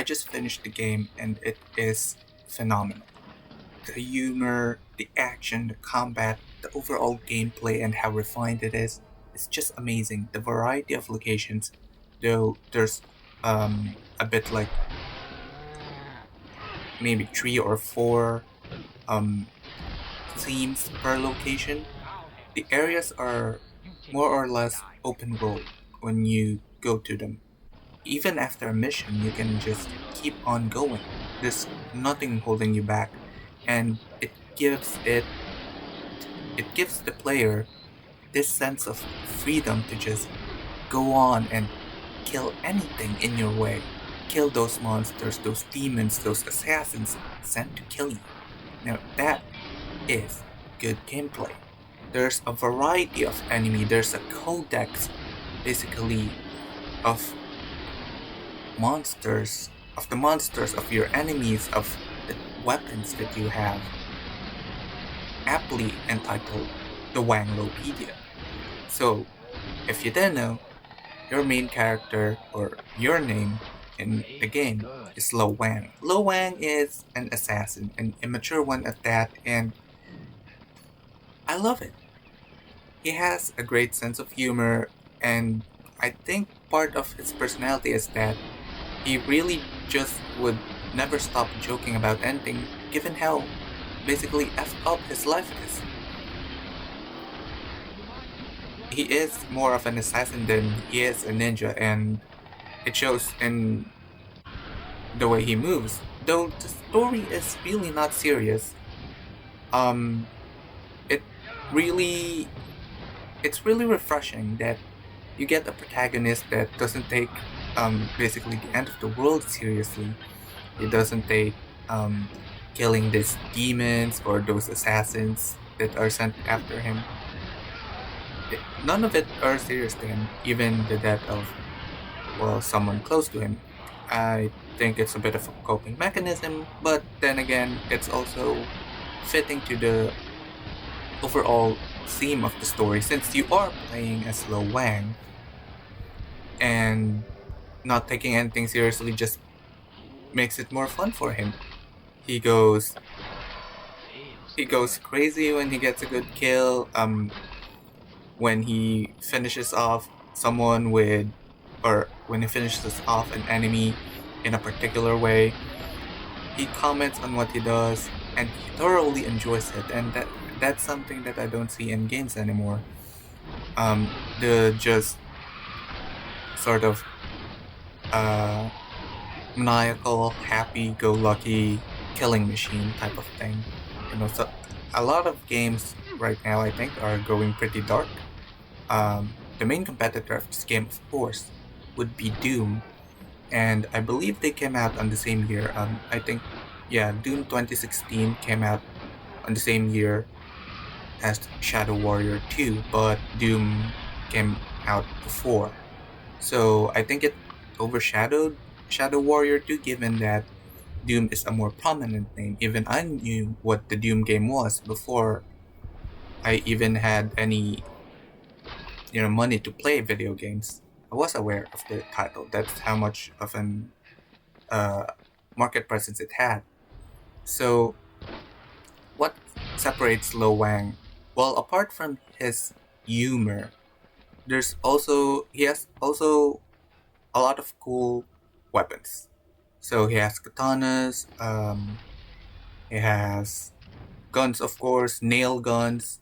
I just finished the game and it is phenomenal. The humor, the action, the combat, the overall gameplay, and how refined it is just amazing. The variety of locations, though there's a bit like maybe 3 or 4 um, themes per location. The areas are more or less open world when you go to them. Even after a mission, you can just keep on going. There's nothing holding you back, and it gives the player this sense of freedom to just go on and kill anything in your way. Kill those monsters, those demons, those assassins sent to kill you. Now that is good gameplay. There's a variety of enemy. There's a codex, basically, of monsters, of your enemies, of the weapons that you have, aptly entitled the Wanglopedia. So, if you didn't know, your main character or your name in the game is Lo Wang. Lo Wang is an assassin, an immature one at that, and I love it. He has a great sense of humor, and I think part of his personality is that he really just would never stop joking about anything, given how basically effed up his life is. He is more of an assassin than he is a ninja, and it shows in the way he moves. Though the story is really not serious, um, it really it's really refreshing that you get a protagonist that doesn't take basically the end of the world seriously. He doesn't take um, killing these demons or those assassins that are sent after him. None of it are serious to him, even the death of, well, someone close to him. I think it's a bit of a coping mechanism, but then again, it's also fitting to the overall theme of the story since you are playing as Lo Wang and not taking anything seriously just makes it more fun for him. He goes he goes crazy when he gets a good kill. When he finishes off someone with, or when he finishes off an enemy in a particular way, he comments on what he does and he thoroughly enjoys it, and that's something that I don't see in games anymore. The just sort of uh, maniacal, happy-go-lucky killing machine type of thing. So a lot of games right now I think are going pretty dark. The main competitor of this game, of course, would be Doom, and I believe they came out on the same year. I think, yeah, Doom 2016 came out on the same year as Shadow Warrior 2, but Doom came out before. So I think it overshadowed Shadow Warrior 2 given that Doom is a more prominent name. Even I knew what the Doom game was before I even had any money to play video games. I was aware of the title. That's how much of an uh, market presence it had. So what separates Lo Wang? Well, apart from his humor, he has also a lot of cool weapons. So he has katanas, he has guns, of course, nail guns,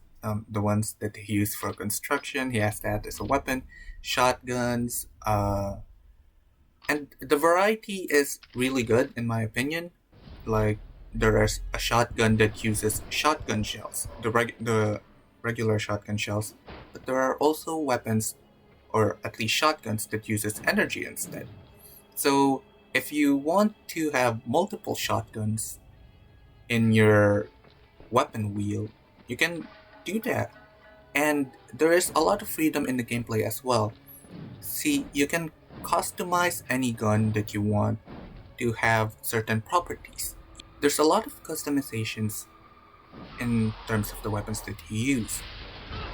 the ones that he used for construction. He has that as a weapon, shotguns, and the variety is really good in my opinion. Like there is a shotgun that uses shotgun shells, the regular shotgun shells, but there are also weapons or at least shotguns that uses energy instead. So if you want to have multiple shotguns in your weapon wheel, you can do that. And there is a lot of freedom in the gameplay as well. See, you can customize any gun that you want to have certain properties. There's a lot of customizations in terms of the weapons that you use.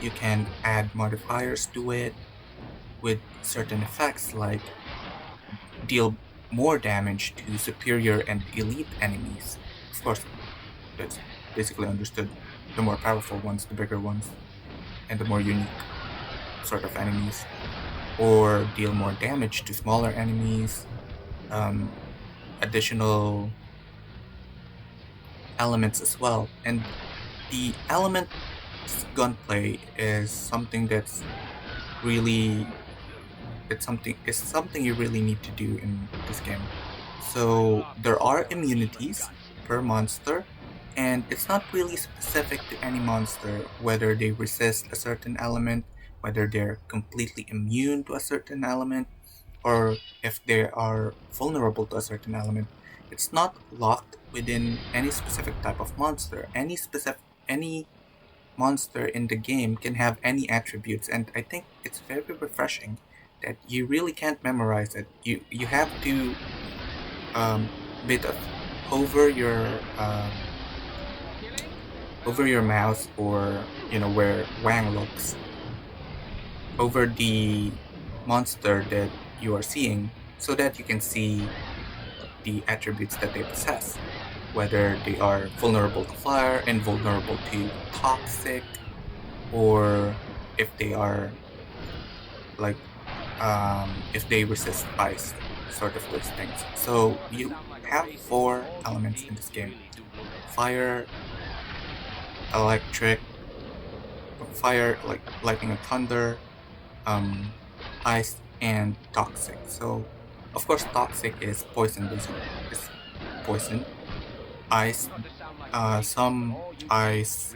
You can add modifiers to it with certain effects like deal more damage to superior and elite enemies. Of course, that's basically understood. The more powerful ones, the bigger ones, and the more unique sort of enemies. Or deal more damage to smaller enemies. Additional elements as well. And the element gunplay is something that's really it's something you really need to do in this game. So there are immunities per monster, and it's not really specific to any monster whether they resist a certain element, whether they're completely immune to a certain element, or if they are vulnerable to a certain element. It's not locked within any specific type of monster. Any monster in the game can have any attributes, and I think it's very refreshing that you really can't memorize it. You have to bit of hover your over your mouse, or where Wang looks, over the monster that you are seeing, so that you can see the attributes that they possess, whether they are vulnerable to fire, invulnerable to toxic, or if they are like if they resist ice, sort of those things. So you have 4 elements in this game: fire, electric, fire like lightning and thunder, ice, and toxic. So of course toxic is poison, basically. It's poison. Ice, some ice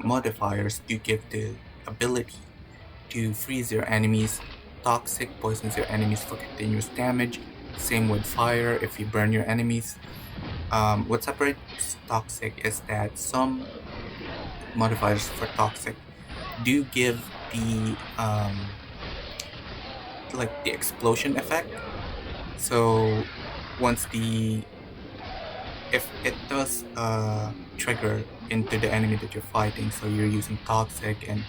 modifiers do give the ability to freeze your enemies. Toxic poisons your enemies for continuous damage. Same with fire, if you burn your enemies. What separates toxic is that some modifiers for toxic do give the the explosion effect. So once if it does trigger into the enemy that you're fighting, so you're using toxic, and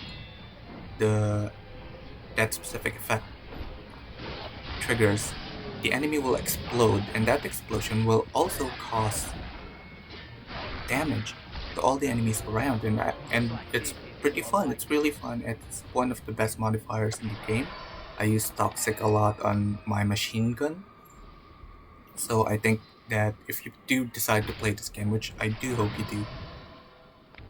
that specific effect triggers, the enemy will explode, and that explosion will also cause damage to all the enemies around, and it's pretty fun. It's really fun. It's one of the best modifiers in the game. I use toxic a lot on my machine gun, so I think that if you do decide to play this game, which I do hope you do,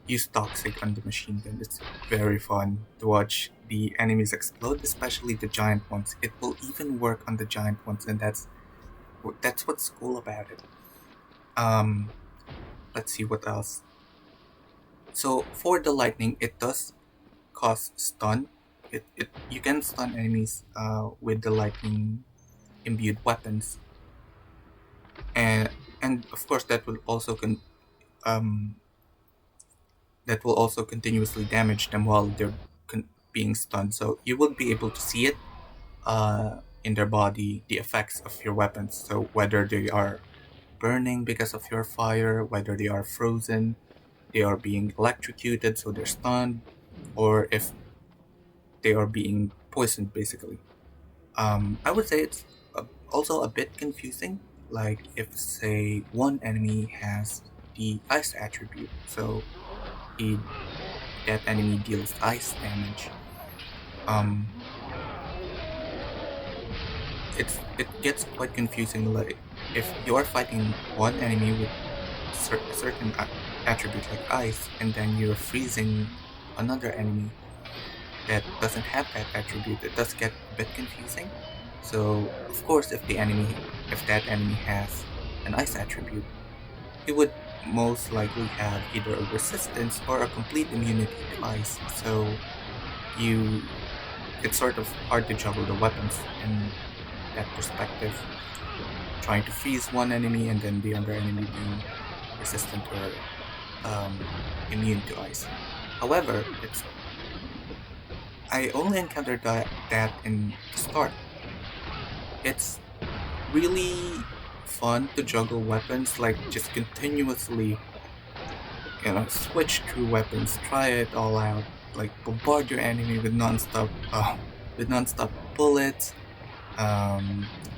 use toxic on the machine gun. It's very fun to watch the enemies explode, especially the giant ones. It will even work on the giant ones, and that's what's cool about it. Let's see what else. So for the lightning, it does cause stun. You can stun enemies with the lightning imbued weapons, and of course that will also continuously damage them while they're being stunned. So you will be able to see it in their body, the effects of your weapons. So whether they are burning because of your fire, whether they are frozen, they are being electrocuted, so they're stunned, or if they are being poisoned, basically. I would say it's also a bit confusing. Like if, say, one enemy has the ice attribute, so that enemy deals ice damage. It gets quite confusing. Like if you are fighting one enemy with a certain attribute like ice, and then you're freezing another enemy that doesn't have that attribute, it does get a bit confusing. So of course, if that enemy has an ice attribute, he would most likely have either a resistance or a complete immunity to ice. So it's sort of hard to juggle the weapons in that perspective, trying to freeze one enemy and then the other enemy being resistant or immune to ice. However, I only encountered that in the start. It's really fun to juggle weapons, like just continuously, switch through weapons, try it all out, like bombard your enemy with non-stop bullets,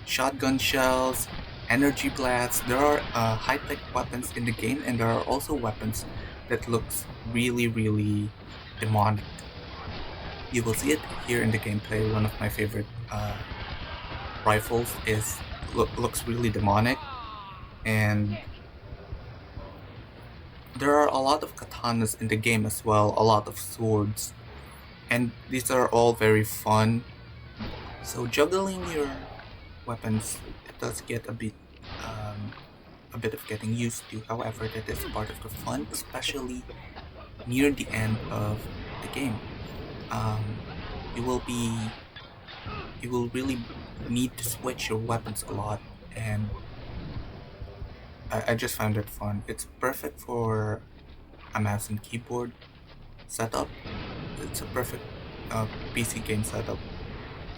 shotgun shells, energy blasts. There are high-tech weapons in the game, and there are also weapons that looks really demonic. You will see it here in the gameplay. One of my favorite rifles looks really demonic, and there are a lot of katanas in the game as well, a lot of swords, and these are all very fun. So juggling your weapons, it does get a bit of getting used to. However, that is part of the fun, especially near the end of the game. Um, you will be you will really need to switch your weapons a lot, and I just found it fun. It's perfect for a mouse and keyboard setup. It's a perfect PC game setup.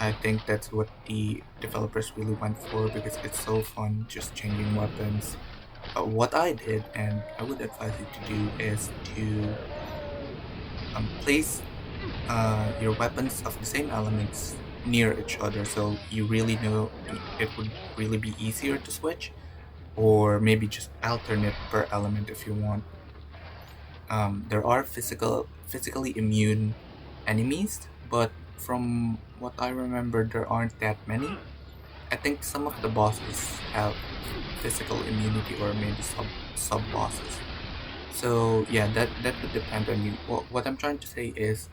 I think that's what the developers really went for because it's so fun just changing weapons. What I did, and I would advise you to do, is to place your weapons of the same elements near each other so you really know it would really be easier to switch, or maybe just alternate per element if you want. There are physically immune enemies, but from what I remember, there aren't that many. I think some of the bosses have physical immunity, or maybe sub bosses. So yeah, that would depend on you. What I'm trying to say is,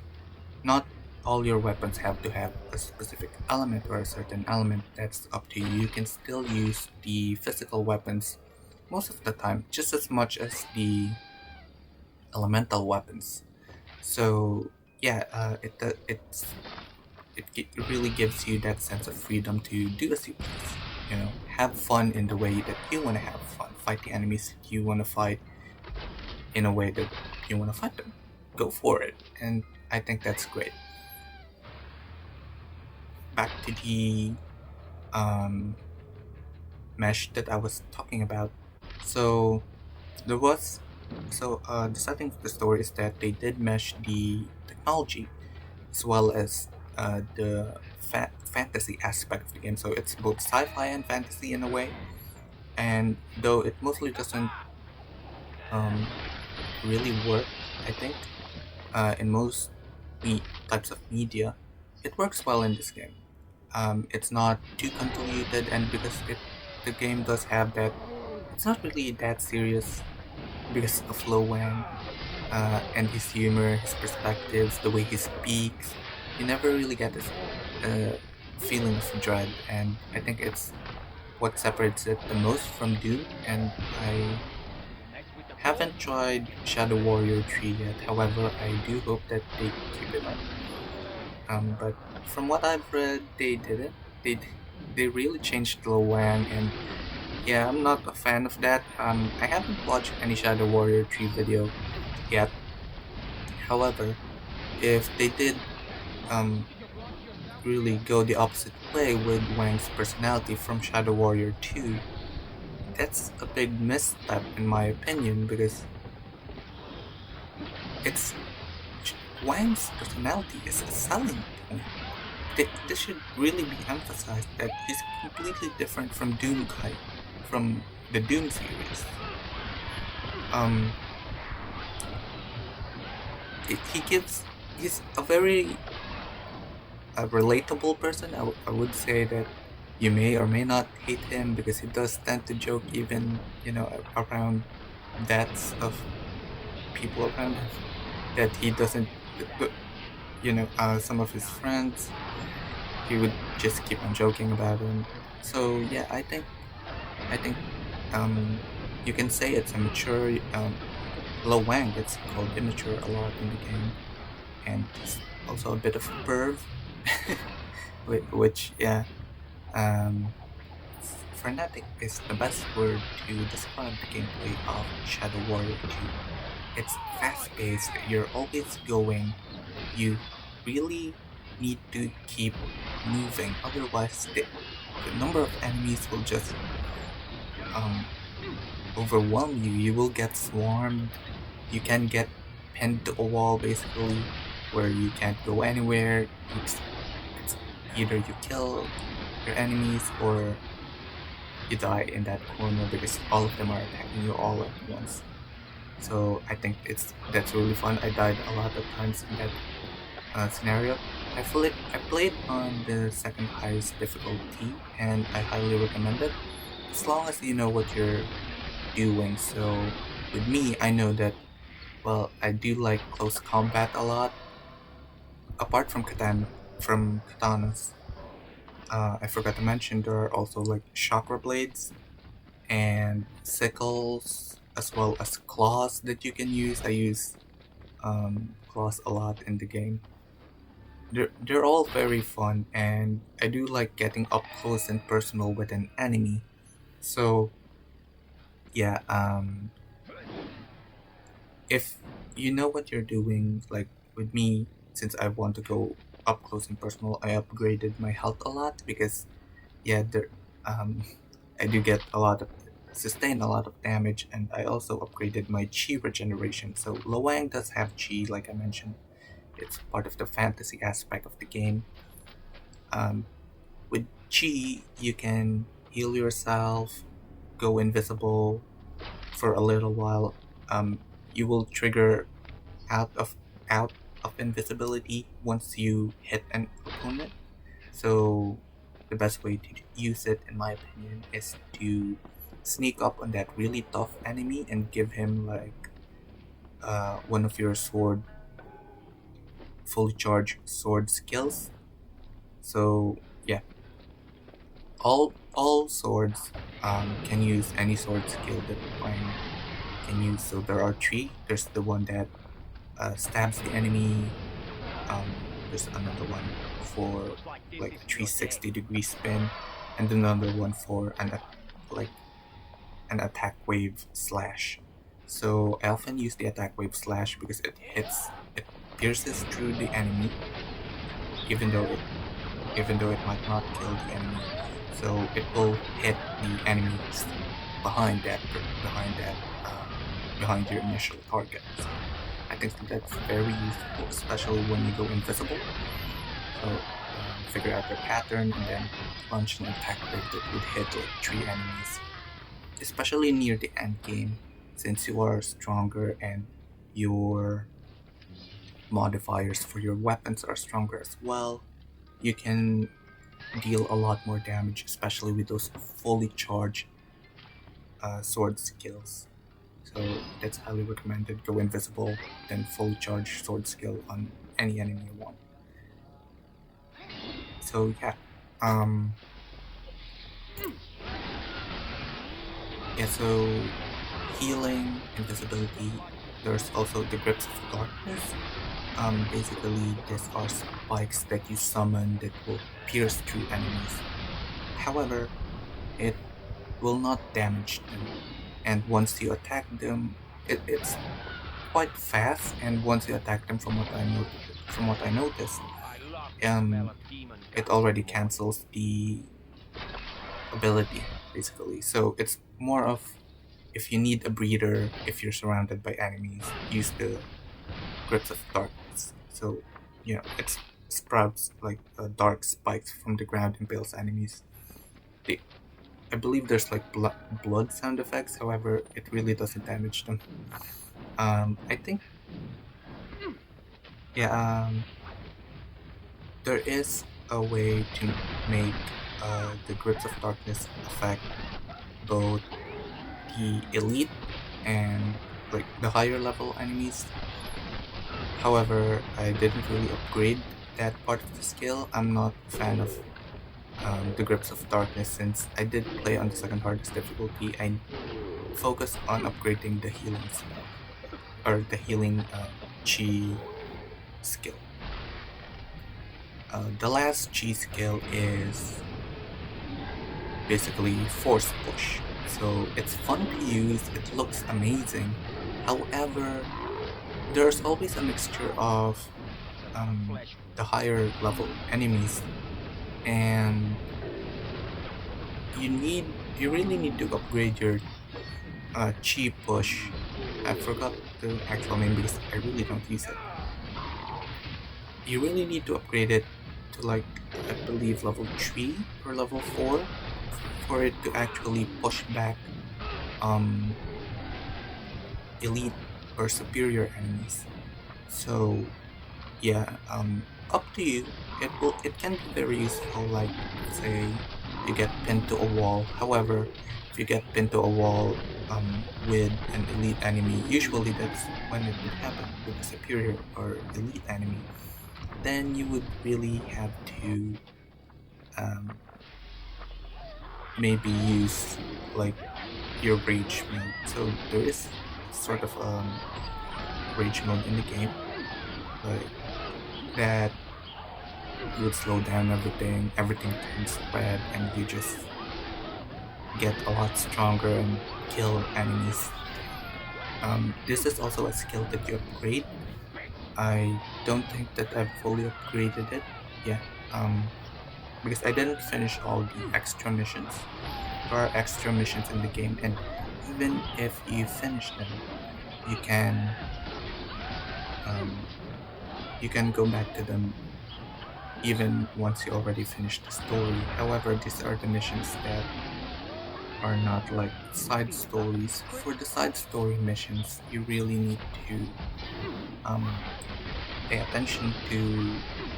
not all your weapons have to have a specific element or a certain element. That's up to you. You can still use the physical weapons most of the time, just as much as the elemental weapons. So yeah, it really gives you that sense of freedom to do as you please. You know, have fun in the way that you want to have fun. Fight the enemies you want to fight in a way that you want to fight them. Go for it, and I think that's great. Back to the um, mesh that I was talking about. So there was the setting of the story is that they did mesh the technology as well as the fantasy aspect of the game. So it's both sci-fi and fantasy in a way. And though it mostly doesn't um, really work, I think in most types of media, it works well in this game. It's not too convoluted, and because the game does have that, it's not really that serious because of Lo Wang and his humor, his perspectives, the way he speaks. You never really get this feeling of dread, and I think it's what separates it the most from Doom. And I haven't tried Shadow Warrior 3 yet. However, I do hope that they keep it up. But from what I've read, they did it. They really changed Lo Wang, and yeah, I'm not a fan of that. I haven't watched any Shadow Warrior 3 video yet. However, if they did um, really go the opposite way with Wang's personality from Shadow Warrior 2, that's a big misstep in my opinion, because it's Wang's personality is a selling point. This should really be emphasized that he's completely different from Doomguy, from the Doom series. Um, he's a very relatable person. I would say that you may or may not hate him because he does tend to joke even, around deaths of people around him that he doesn't, some of his friends, he would just keep on joking about him. So yeah, I think you can say it's immature. Lo Wang gets called immature a lot in the game, and he's also a bit of a perv, which yeah, um, frenetic is the best word to describe the gameplay of Shadow Warrior 2. It's fast-paced. You're always going. You really need to keep moving, otherwise the number of enemies will just um, overwhelm you. You will get swarmed. You can get pinned to a wall basically, where you can't go anywhere. It's either you kill your enemies or you die in that corner because all of them are attacking you all at once. So I think that's really fun. I died a lot of times in that scenario. I played on the second highest difficulty, and I highly recommend it as long as you know what you're doing. So with me, I know that well, I do like close combat a lot. Apart from katanas, I forgot to mention there are also like chakra blades and sickles as well as claws that you can use. I use claws a lot in the game. They're all very fun, and I do like getting up close and personal with an enemy. So yeah, if you know what you're doing, like with me, since I want to go up close and personal, I upgraded my health a lot because yeah, um, I do get a lot of sustain a lot of damage, and I also upgraded my chi regeneration. So Lo Wang does have chi, like I mentioned. It's part of the fantasy aspect of the game. Um, with chi, you can heal yourself, go invisible for a little while. You will trigger out of out of invisibility once you hit an opponent. So the best way to use it, in my opinion, is to sneak up on that really tough enemy and give him like one of your fully charged sword skills. So yeah, all swords can use any sword skill that Wang can use. So there are three. There's the one that stabs the enemy. Um, there's another one for like a 360-degree spin, and another one for like an attack wave slash. So I often use the attack wave slash because it pierces through the enemy, even though it might not kill the enemy. So it will hit the enemies behind that behind that um, behind your initial target. So I think that's very useful, especially when you go invisible. So figure out their pattern and then launch an attack wave that would hit like three enemies, especially near the end game, since you are stronger and your modifiers for your weapons are stronger as well. You can deal a lot more damage, especially with those fully charged sword skills. So that's highly recommended. Go invisible, then fully charged sword skill on any enemy you want. So yeah, um, so healing, invisibility. There's also the grips of darkness. Basically, these are spikes that you summon that will pierce through enemies. However, it will not damage them, and once you attack them, it's quite fast. And once you attack them, from what I noticed, it already cancels the ability basically. So it's more of if you need a breather, if you're surrounded by enemies, use the grips of darkness. So it sprouts like dark spikes from the ground and impales enemies. They, I believe there's like blood sound effects. However, it really doesn't damage them. I think yeah. There is a way to make the grips of darkness affect both the elite and like the higher level enemies. However, I didn't really upgrade that part of the skill. I'm not a fan of the grips of darkness since I did play on the second hardest difficulty. I focused on upgrading the healing spell or the healing chi skill. The last chi skill is basically force push. So it's fun to use, it looks amazing. However, there's always a mixture of the higher level enemies, and you really need to upgrade your chi push. I forgot the actual name because I really don't use it. You really need to upgrade it to like I believe level 3 or level 4 for it to actually push back um, elite or superior enemies. So yeah, up to you. It can be very useful. Like say you get pinned to a wall. However, if you get pinned to a wall with an elite enemy, usually that's when it would happen with a superior or elite enemy. Then you would really have to um, maybe use like your rage mode. So there is sort of rage mode in the game, like that would slow down everything. Everything turns red, and you just get a lot stronger and kill enemies. This is also a skill that you upgrade. I don't think that I've fully upgraded it. Yeah. Because I didn't finish all the extra missions. There are extra missions in the game, and even if you finish them, you can um, you can go back to them even once you already finished the story. However, these are the missions that are not like side stories. For the side story missions, you really need to um, pay attention to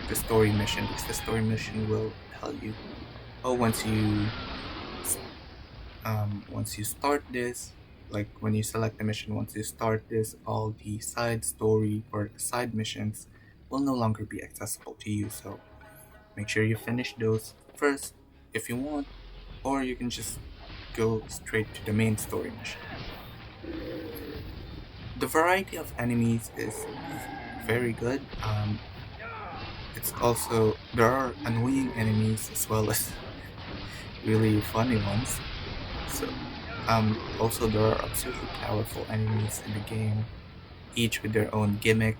the story mission, because the story mission will tell you, oh, once you start this, like when you select the mission, once you start this, all the side story or side missions will no longer be accessible to you. So make sure you finish those first if you want, or you can just go straight to the main story mission. The variety of enemies is very good. It's also there are annoying enemies as well as really funny ones. So also there are absurdly powerful enemies in the game, each with their own gimmick,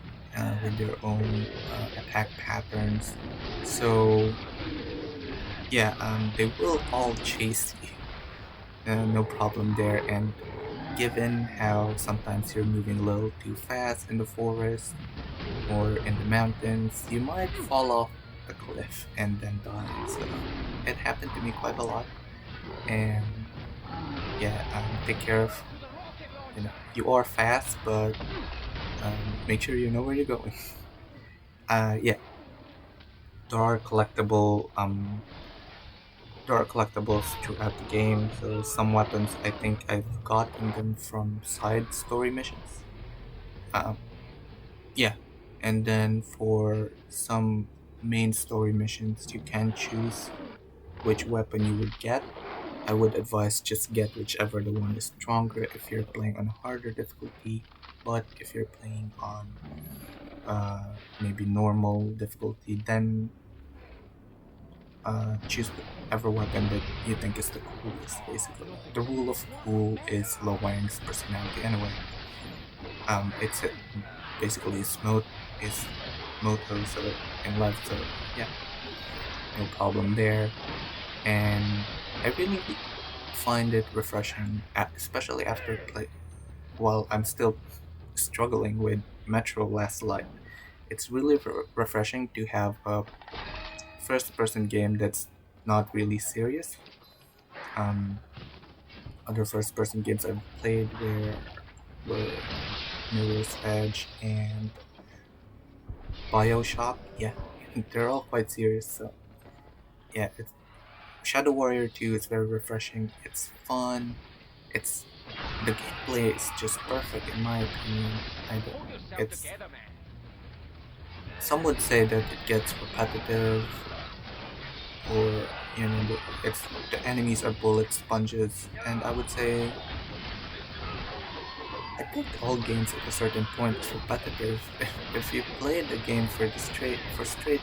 with their own attack patterns. So yeah, they will all chase you. No problem there. And given how sometimes you're moving a little too fast in the forest or in the mountains, you might fall off the cliff and then die. So it happened to me quite a lot. And yeah, take care of, you are fast, but make sure you know where you're going. Yeah, there are collectibles throughout the game. So some weapons, I think I've gotten them from side story missions. Um, yeah, and then for some main story missions, you can choose which weapon you would get. I would advise just get whichever the one is stronger if you're playing on a harder difficulty. But if you're playing on maybe normal difficulty, then choose whatever weapon that you think is the coolest. Basically, the rule of cool is Lo Wang's personality. Anyway, it's basically his motto. So in life, so yeah, no problem there. And I really find it refreshing, especially after play. While I'm still struggling with Metro Last Light, it's really refreshing to have a first-person game that's not really serious. Um, Other first-person games I've played were Mirror's Edge and BioShock. Yeah, they're all quite serious. So yeah, Shadow Warrior 2 is very refreshing. It's fun. It's the gameplay is just perfect in my opinion. It's some would say that it gets repetitive, or it's the enemies are bullet sponges, and I would say I think all games at a certain point is repetitive. If you play the game for straight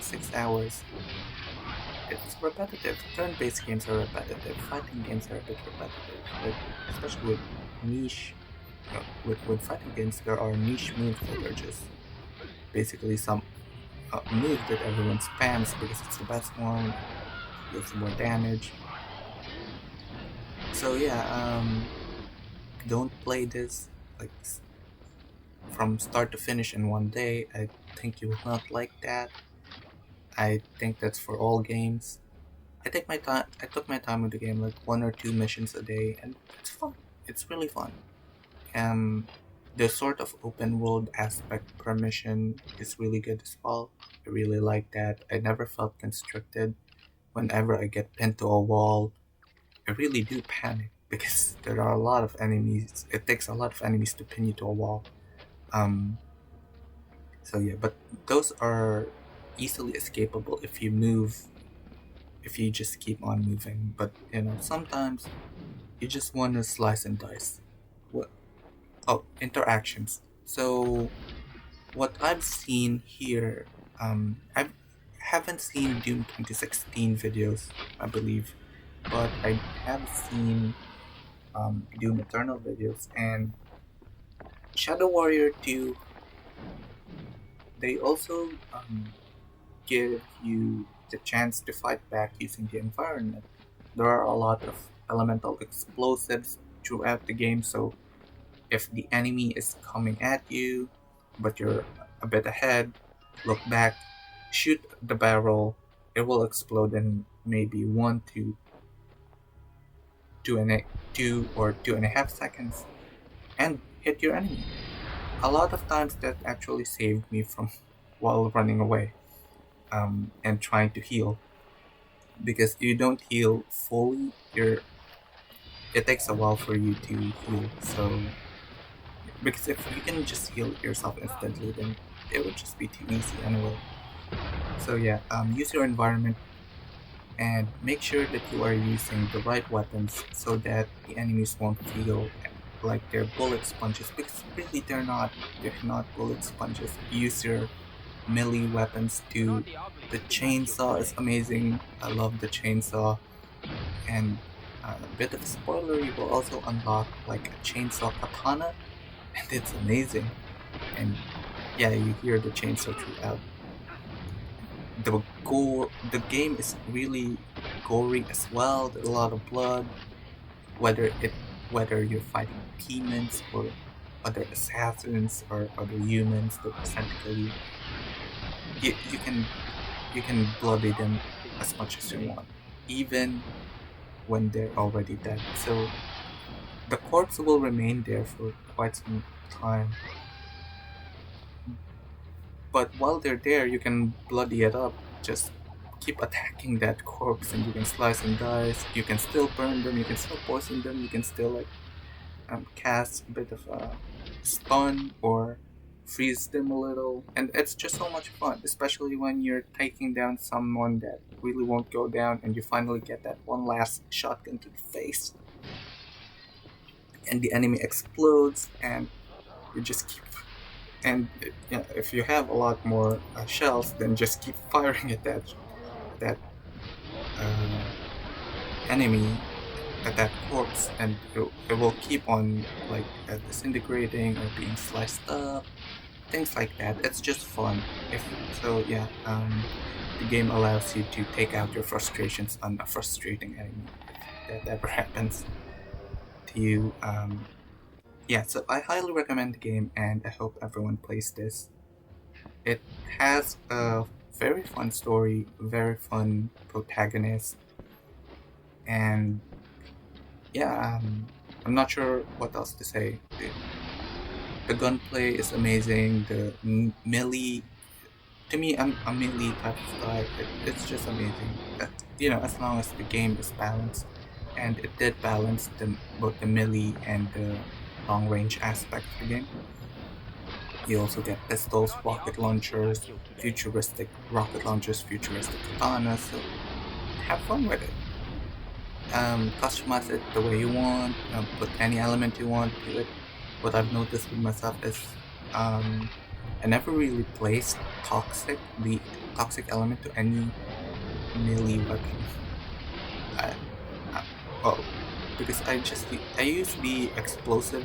6 hours, it's repetitive. Turn-based games are repetitive. Fighting games are a bit repetitive, but especially with niche. With fighting games, there are niche moves that are just basically some move that everyone spams because it's the best one, deals more damage. So yeah, don't play this like from start to finish in one day. I think you will not like that. I think that's for all games. I took my time with the game, like one or two missions a day, and it's fun. It's really fun. Um, the sort of open world aspect per mission is really good as well. I really like that. I never felt constricted. Whenever I get pinned to a wall, I really do panic because there are a lot of enemies. It takes a lot of enemies to pin you to a wall. Um, so yeah, but those are easily escapable if you move, if you just keep on moving. But sometimes you just want to slice and dice. What? Oh, interactions. So what I've seen here, I haven't seen Doom 2016 videos, I believe, but I have seen Doom Eternal videos, and Shadow Warrior 2. They also give you the chance to fight back using the environment. There are a lot of elemental explosives throughout the game, so if the enemy is coming at you, but you're a bit ahead, look back, shoot the barrel, it will explode in maybe 2 or 2.5 seconds and hit your enemy. A lot of times that actually saved me from while running away and trying to heal, because you don't heal fully. It takes a while for you to heal. So because if you can just heal yourself instantly, then it would just be too easy anyway. So yeah, use your environment and make sure that you are using the right weapons so that the enemies won't feel like they're bullet sponges, because really they're not bullet sponges. Use your melee weapons too. The chainsaw is amazing. I love the chainsaw. And a bit of a spoiler, you will also unlock like a chainsaw katana, and it's amazing. And yeah, you hear the chainsaw throughout. The game is really gory as well. There's a lot of blood. Whether it whether you're fighting demons or other assassins or other humans that present to kill you, you can bloody them as much as you want, even when they're already dead. So the corpse will remain there for quite some time. But while they're there, you can bloody it up. Just keep attacking that corpse, and you can slice and dice. You can still burn them. You can still poison them. You can still cast a bit of a stun or freeze them a little, and it's just so much fun. Especially when you're taking down someone that really won't go down, and you finally get that one last shotgun to the face, and the enemy explodes, and you just keep and if you have a lot more shells, then just keep firing at that uh, enemy, at that corpse, and it will keep on like disintegrating or being sliced up, things like that. It's just fun. If so, yeah. The game allows you to take out your frustrations on a frustrating enemy if that ever happens to you. Yeah, so I highly recommend the game, and I hope everyone plays this. It has a very fun story, very fun protagonist, and yeah, I'm not sure what else to say. The gunplay is amazing. The melee, to me, I'm a melee type of guy. It's just amazing. As long as the game is balanced, and it did balance both the melee and the long range aspect of the game. You also get pistols, rocket launchers, futuristic katanas. So have fun with it. Customize it the way you want. Put any element you want to it. What I've noticed with myself is, I never really placed the toxic element to any melee weapon. I, I, well, because I use the explosive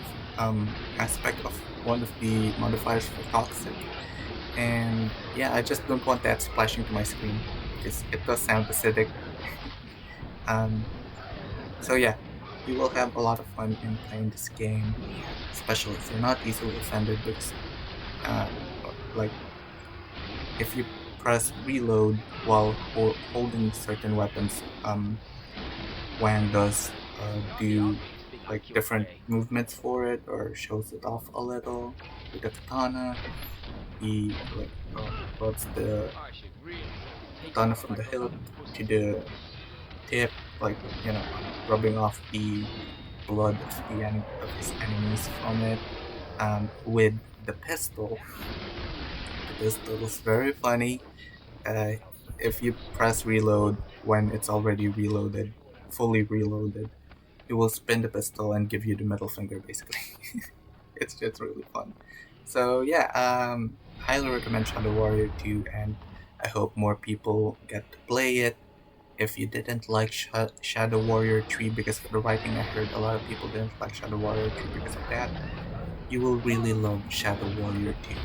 aspect of one of the modifiers for toxic, and yeah, I just don't want that splashing to my screen because it does sound acidic. um, so yeah, you will have a lot of fun in playing this game, especially if you're not easily offended. Because uh, like if you press reload while holding certain weapons, Wang does do like different movements for it or shows it off a little. With the katana, he like rubs the katana from the hilt to the tip, like rubbing off the blood of of his enemies from it. With the pistol, the pistol is very funny. Uh, if you press reload when it's already reloaded, fully reloaded, it will spin the pistol and give you the middle finger, basically. It's just really fun. So yeah, highly recommend Shadow Warrior 2, and I hope more people get to play it. If you didn't like Shadow Warrior 3 because of the writing, I heard a lot of people didn't like Shadow Warrior 3 because of that, you will really love Shadow Warrior 2.